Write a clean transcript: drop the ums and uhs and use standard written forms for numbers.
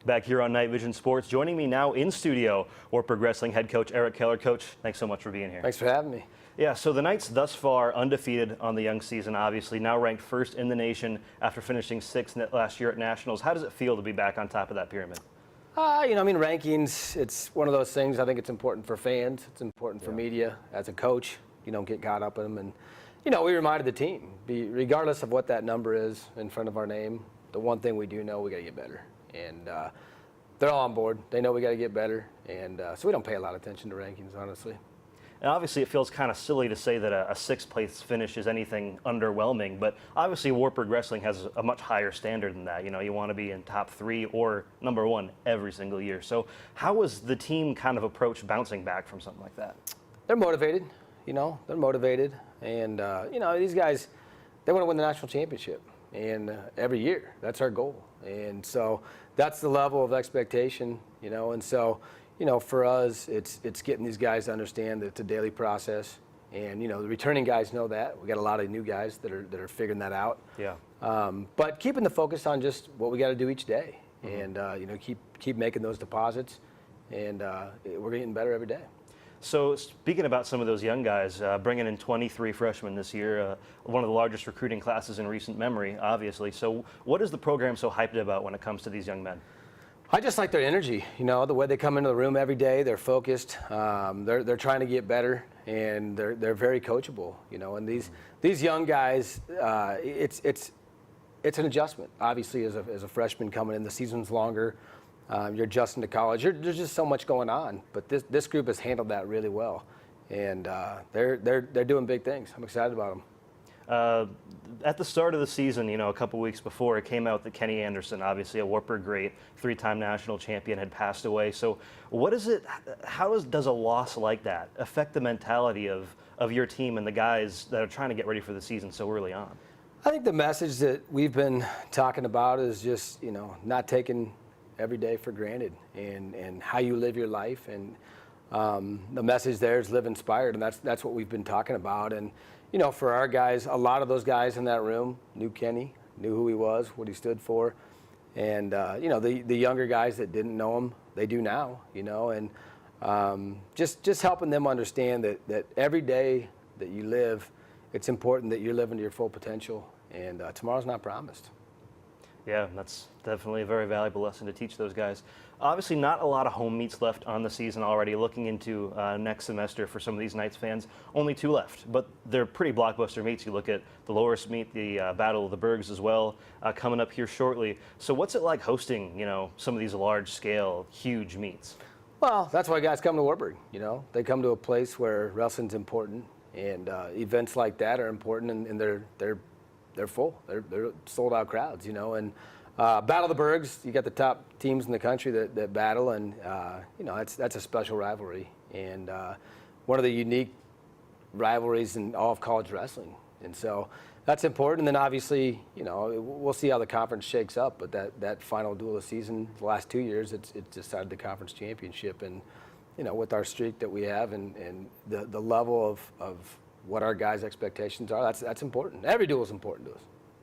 Back here on Night Vision Sports, joining me now in studio, Wartburg Wrestling head coach Eric Keller. Coach, thanks so much for being here. Thanks for having me. Yeah, so the Knights thus far undefeated on the young season, obviously, now ranked first in the nation after finishing sixth last year at Nationals. How does it feel to be back on top of that pyramid? Rankings, it's one of those things. I think it's important for fans. It's important for media. As a coach, you don't get caught up in them. And, we reminded the team, regardless of what that number is in front of our name, the one thing we do know, we got to get better. And they're all on board. They know we got to get better. And so we don't pay a lot of attention to rankings, honestly. And obviously, it feels kind of silly to say that a sixth-place finish is anything underwhelming, but obviously Wartburg Wrestling has a much higher standard than that. You want to be in top 3 or number 1 every single year. So how was the team kind of approach bouncing back from something like that? They're motivated. They're motivated. And, these guys, they want to win the national championship. And every year, that's our goal. And so that's the level of expectation, and so for us, it's getting these guys to understand that it's a daily process, and the returning guys know that. We got a lot of new guys that are figuring that out. Yeah. But keeping the focus on just what we got to do each day, and keep making those deposits, and we're getting better every day. So speaking about some of those young guys, bringing in 23 freshmen this year, one of the largest recruiting classes in recent memory, obviously. So what is the program so hyped about when it comes to these young men? I just like their energy, the way they come into the room every day. They're focused. They're trying to get better, and they're very coachable. And these young guys, it's an adjustment. Obviously, as a freshman coming in, the season's longer. You're adjusting to college. There's just so much going on, but this group has handled that really well, and they're doing big things. I'm excited about them. At the start of the season, a couple weeks before, it came out that Kenny Anderson, obviously a Wartburg great, 3-time national champion, had passed away. So how does a loss like that affect the mentality of your team and the guys that are trying to get ready for the season so early on? I think the message that we've been talking about is just, not taking every day for granted, and how you live your life. And the message there is live inspired, and that's what we've been talking about. And for our guys, a lot of those guys in that room knew Kenny, knew who he was, what he stood for. And, the younger guys that didn't know him, they do now, and just helping them understand that every day that you live, it's important that you're living to your full potential, and tomorrow's not promised. Yeah, that's definitely a very valuable lesson to teach those guys. Obviously, not a lot of home meets left on the season already. Looking into next semester for some of these Knights fans, only 2 left, but they're pretty blockbuster meets. You look at the Loris meet, the Battle of the Bergs as well, coming up here shortly. So what's it like hosting, some of these large-scale, huge meets? Well, that's why guys come to Wartburg. They come to a place where wrestling's important, and events like that are important, and they're full. They're sold-out crowds, and Battle of the Bergs, you got the top teams in the country that battle, and that's a special rivalry, and one of the unique rivalries in all of college wrestling, and so that's important. And then obviously, we'll see how the conference shakes up, but that final duel of the season, the last 2 years, it's decided the conference championship, and with our streak that we have, and the level of what our guys' expectations are, that's important. Every duel is important to us.